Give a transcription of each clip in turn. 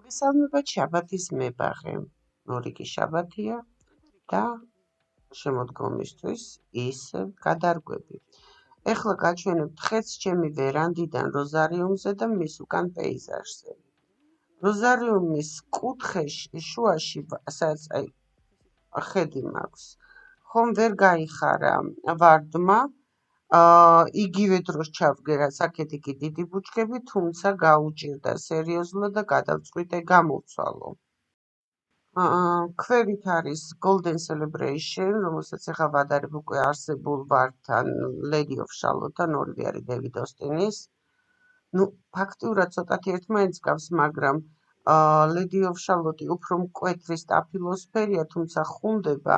მოგესალმებით შაბათის მებაღე. ორი კი შაბათია და შემოდგომისთვის ისევ გადარგვები. ეხლა გაჩვენებთ ხეთს ჩემი ვერანდიდან როზარიუმზე და მის უკან პეიზაჟზე. როზარიუმის კუთხეში შუაში სადაც ხედი მაქვს, ხომ ვერ გაიხარა ვარდმა, იგივე დროს ჩავდგერა აქეთ კი დიდი ბუჩქები, თუმცა გაუჭირდა სერიოზულად და გადავწყვიტე გამოვცვალო. ქვევით არის Golden Celebration, რომელსაც ახლა ვადარებ უკვე არსებულ ვარდთან, Lady of Charlotte-თან, ორივე არის David Austin-ის. ფაქტიურად ცოტათი ერთმანეთს გავს, მაგრამ Lady of Charlotte უფრო მკვეთრი სტაფილოსფერია, თუმცა ხუმდება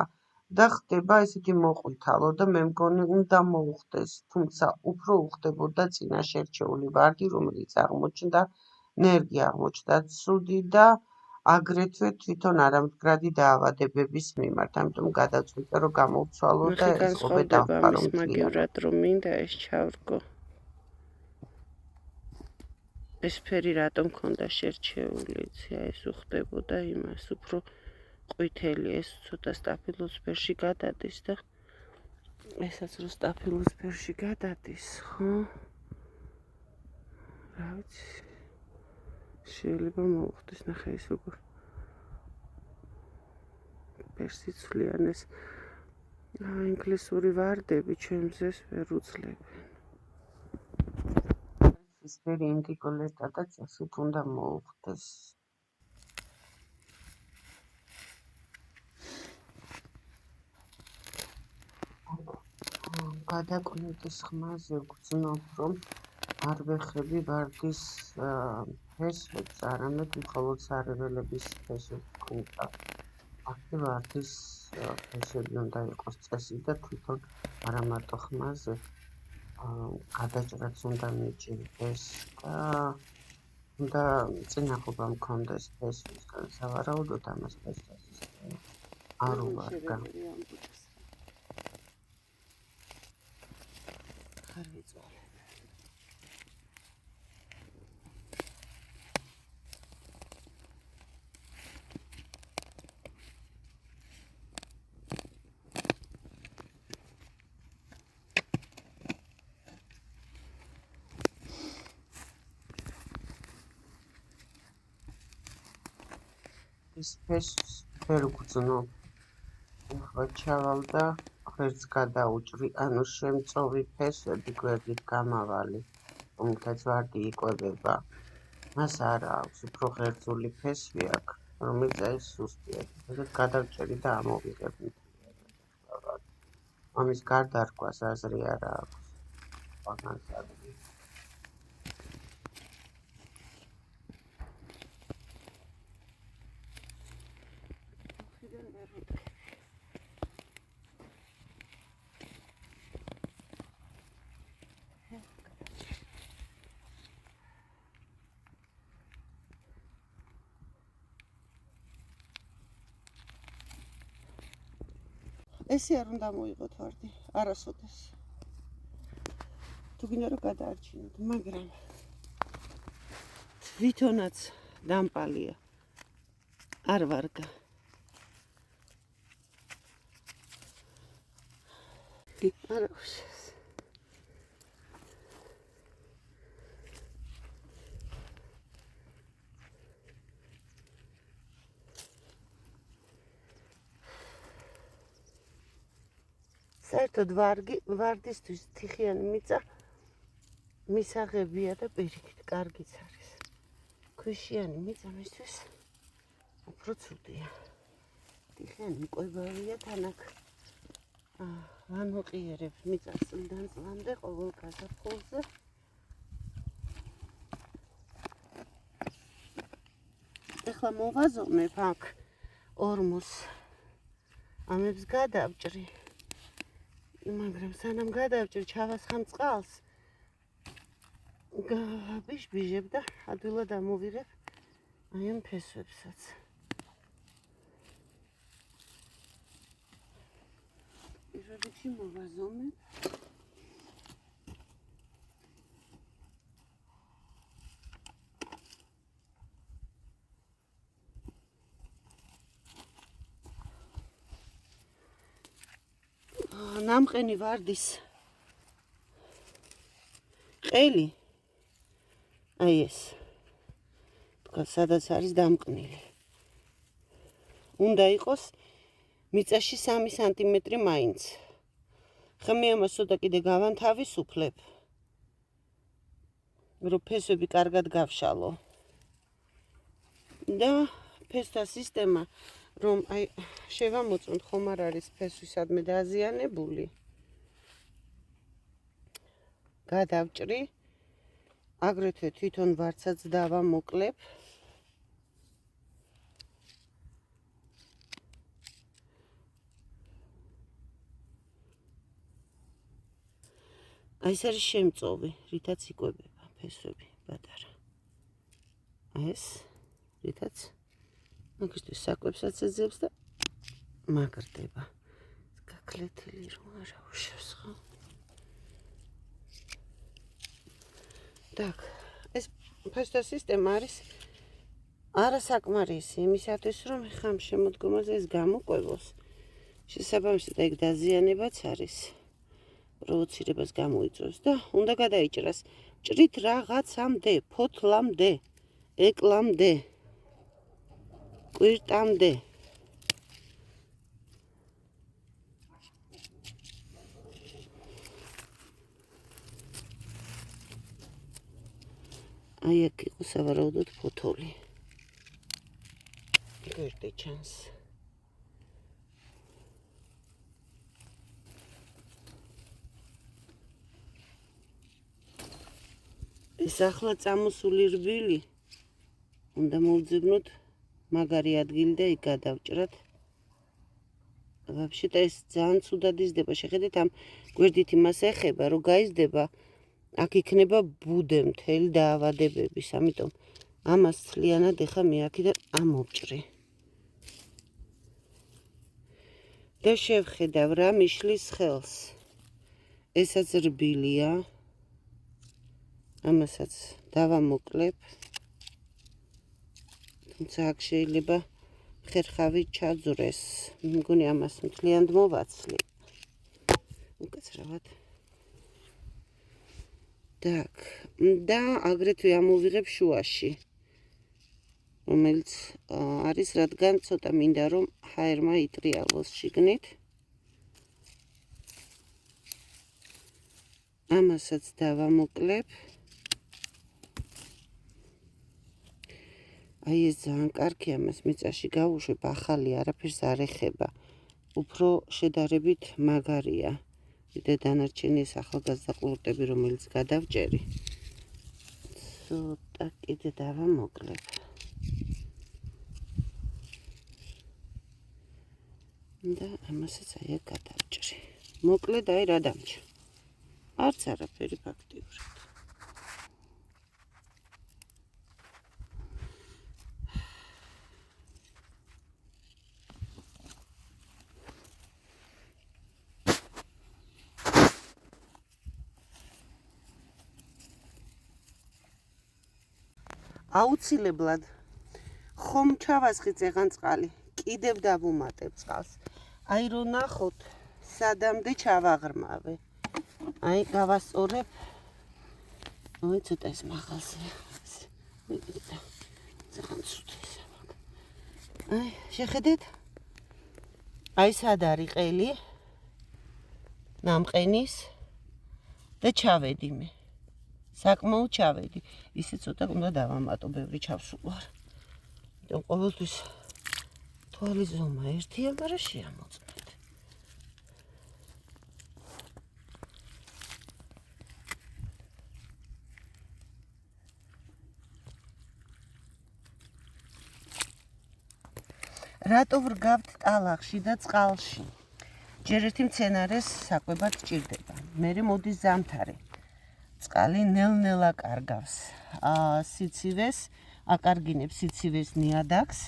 და ხდება ესეთი მოყვითალო და მე მგონი უნდა მოუხდეს, თუმცა უფრო უხდებოდა წინაშე რჩეული ვარდი, რომელიც აღმოჩნდა ნერგი აღმოჩნდა ცუდი და აგრეთვე თვითონ არამდგრადი დაავადებების მიმართ, ამიტომ გადავწყვიტე რომ გამოვცვალო და ეს ყოფე დავხარო მაგივრად რომ მინდა ეს ჩავრგო. ეს ფერი რატომ მქონდა შერჩეული, იცი, ეს უხდებოდა იმას, უფრო ყვითელი, ეს ცოტა სტაფილოსფერში გადადის და ესაც რო სტაფილოსფერში გადადის, ხო? რა ვიცი. შეიძლება მოუხდეს, ნახე ეს როგორ პერსიცვლიანეს ინგლისური ვარდები ჩემზეს ვერ უძლებენ. ეს ფერი ინდიკოლეტა და წესით უნდა მოუხდეს. გადაკვნების ხმაზე ვგრძნობ, რომ არ ვეხები ვარდის ფესვებს, არამედ მხოლოდ სარეველების ფესვებს ვქუნდა. აქ ვარდის ფესვები უნდა იყოს წესი და თვითონ არა მარტო ხმაზე გადაჭრაც უნდა მიჭირდეს და უნდა წინახობა მქონდეს ფესვისგან. სავარაუდოდ ამას ფესვს არ უვარდა. არ ვიწვალე. ეს ფესვს ვერ ვგრძნობ. ახლა ჩავალ და ღერძს გადაუჭრი, ანუ შემწოვი ფესვები გვერდით გამავალი, რომელთაც ვარდი იკვებება. მას არა აქვს, უფრო ღერძული ფესვი აქვს, რომელიც ეს სუსტია. ესეთ გადავჭერი და ამოვიღებ. ამის გარდარგვას აზრი არ აქვს. განსაკუთრებით ესე არ უნდა მოიღოთ ვარდი, არასოდეს. თუ გინდა რომ გადაარჩინოთ, მაგრამ თვითონაც დამპალია. არ ვარგა. არა უშეს. საერთოდ ვარდისთვის თიხიანი მიწა მისაღებია და პირიქით კარგიც არის. ქვიშიანი მიწა მისთვის უფრო ცუდია. თიხიანი მკვებავია თანაკ ვანოყიერებს მიწას წლიდან წლამდე ყოველ გაზაფხულზე. ეხლა მოვაზონებ აქ ორმოს ამებს გადავჭრი. მაგრამ სანამ გადავჭრი ჩავასხამ წყალს, ბიჟბიჟებ და ადვილად ამოვიღებ აი ამ ფესვებსაც. პირველ რიგში მოვაზონებ. დამყენი ვარდის ყელი აი ეს თქვა სადაც არის დამყნილი უნდა იყოს მიწაში 3 სანტიმეტრი მაინც ხა მე ამას ცოტა კიდე გავანთავისუფლებ რომ ფესვები კარგად გავშალო და ფესთა სისტემა რომ აი შევამოწმოთ ხომ არ არის ფესვისადმე დაზიანებული გადავჭრი აგრეთვე თვითონ ვარცაც დავამოკლებ აი ეს არის შემწოვი რითაც იკვებება ფესვები პატარა ეს რითაც მაგისთვის საკვებსაც ეძებს და მაგრდება გაქლეთილი რომ არა უშავს ხო так ეს ფესთა სისტემა არის არასაკმარისი იმისათვის რომ ხამ შემოდგომაზე ეს გამოყვებოს შესაბამისად ეგ დაზიანებაც არის პროვოცირებას გამოიწვევს და უნდა გადაიჭრას ჭრით რაღაცამდე ფოთლამდე ეკლამდე კვირტამდე აი აქ იყო სავარაუდოდ ფოთოლი კვირტი ჩანს ეს ახლა წამოსული რბილი უნდა მოვძებნოთ მაგარი ადგილი და იქ გადავჭრათ ვაფშეტა ეს ძალიან ცუდად იზრდება შეხედეთ ამ გვერდით იმას ეხება რომ გაიზრდება აქ იქნება ბუდე მთელი დაავადებების ამიტომ ამას ცლიანად ეხა მე აქედან ამოვჭრი და შევხედავ რა მიშლის ხელს ესაც რბილია ამასაც დავამოკლებ თუმცა აქ შეიძლება ხერხავი ჩაძვრეს მგონი ამას მთლიანად მოვაცლი უკაცრავად так და აგრეთვე ამოვიღებ შუაში რომელიც არის რადგან ცოტა მინდა რომ ჰაერმა იტრიალოს შიგნით ამასაც დავამოკლებ აი ეს ძალიან კარგი ამას მიწაში გავუშვებ ახალი არაფერს არ ეხება უფრო შედარებით მაგარია ვიდრე დანარჩენი ეს ახალგაზრდა ყლორტები რომელიც გადავჭერი ცოტა კიდე დავამოკლებ და ამასაც აი აქ გადავჭრი მოკლედ აი რა დამჭა არც არაფერი ფაქტიურად აუცილებლად ხომ ჩავასხი წეღან წყალი კიდევ დავუმატებ წყალს აი რო ნახოთ სადამდე ჩავაღრმავე აი გავასწორებ ой ცოტა ეს მაღალზეა მიგდიდა ძალიან ცუდია აი შეხედეთ აი სად არის ყელი ნამყენის და ჩავედი მე საკმაოდ ჩავედი ისე ცოტა უნდა დავამატო ბევრი ჩავსულვარ იმიტომ ყოველთვის თვალის ზომა ერთია მაგრამ შეამოწმეთ რატო ვრგავთ ტალახში და წყალში ჯერ ერთი მცენარეს საკვებად ჭირდება მერე მოდის ზამთარი წყალი ნელ-ნელა კარგავს სიცივეს აკარგინებს სიცივეს ნიადაგს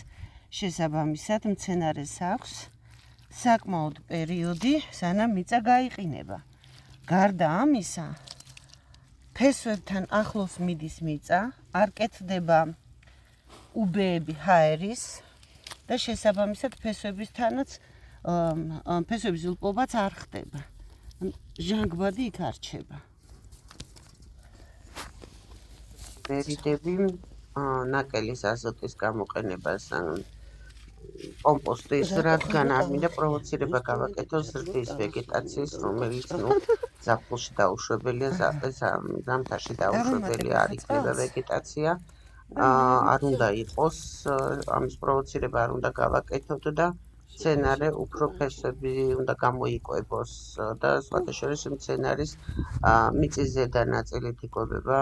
შესაბამისად მცენარეს აქვს საკმაოდ პერიოდი სანამ მიწა გაიყინება გარდა ამისა ფესვებთან ახლოს მიდის მიწა არ კეთდება უბეები ჰაერის და შესაბამისად ფესვებისთანაც ფესვების ულპობაც არ ხდება ჟანგბადი იქ არ რჩება. მერიდები ნაკელის აზოტის გამოყენებას კომპოსტის, რადგან არ მინდა პროვოცირება გავაკეთოს ზრდის ვეგეტაციის, რომელიც ზაფხულში დაუშვებელია, ზამთარში დაუშვებელია არ იქნება ვეგეტაცია. არ უნდა იყოს ამის პროვოცირება არ უნდა გავაკეთოთ და მცენარე უფრო ფესვები უნდა გამოიკვებოს და სხვათა შორის მცენარის მიწის ზედა ნაწილით იკვებება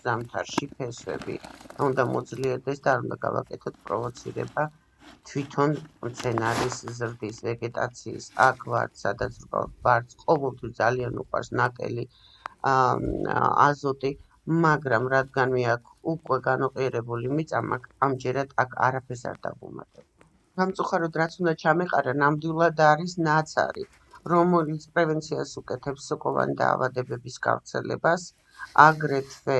ზამთარში ფესვები. უნდა მოძლიერდეს და არ უნდა გავაკეთოთ პროვოცირება თვითონ მცენარის ზრდის ვეგეტაციის. აქ ვართ, სადაც ვართ, ყოველთვის ძალიან უყვარს ნაკელი აზოტი, მაგრამ რადგან მე აქ უკვე განოყიერებული მიწა მაქვს, ამჯერად აქ არაფერს არ დავუმატებ. გამწუხაროდ, რაც უნდა ჩამეყარა, ნამდვილად არის ნაცარი, რომელიც პრევენციას უკეთებს სოკოვანი დაავადებების გავრცელებას, აგრეთვე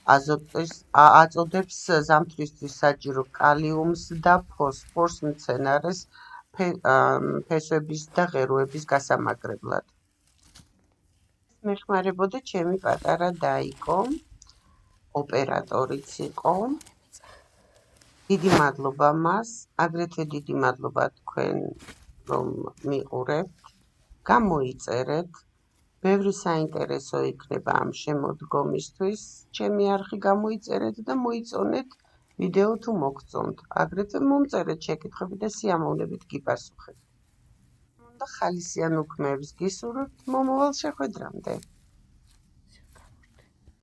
აწოდებს ზამთრისთვის საჭირო კალიუმს და ფოსფორს მცენარეს ფესვების და ღეროების გასამაგრებლად. მეხმარებოდა ჩემი პატარა დაიკო, ოპერატორიც იყო. დიდი მადლობა მას, აგრეთვე დიდი მადლობა თქვენ, რომ მიყურებთ, გამოიწერეთ. ბევრი საინტერესო იქნება ამ შემოდგომისთვის. ჩემი არხი გამოიწერეთ და მოიწონეთ ვიდეო თუ მოგწონთ. აგრეთვე მომწერეთ შეკითხვები და სიამოვნებით გიპასუხებთ. და ხალისიან უქმეებს გისურვებთ მომავალ შეხვედრამდე.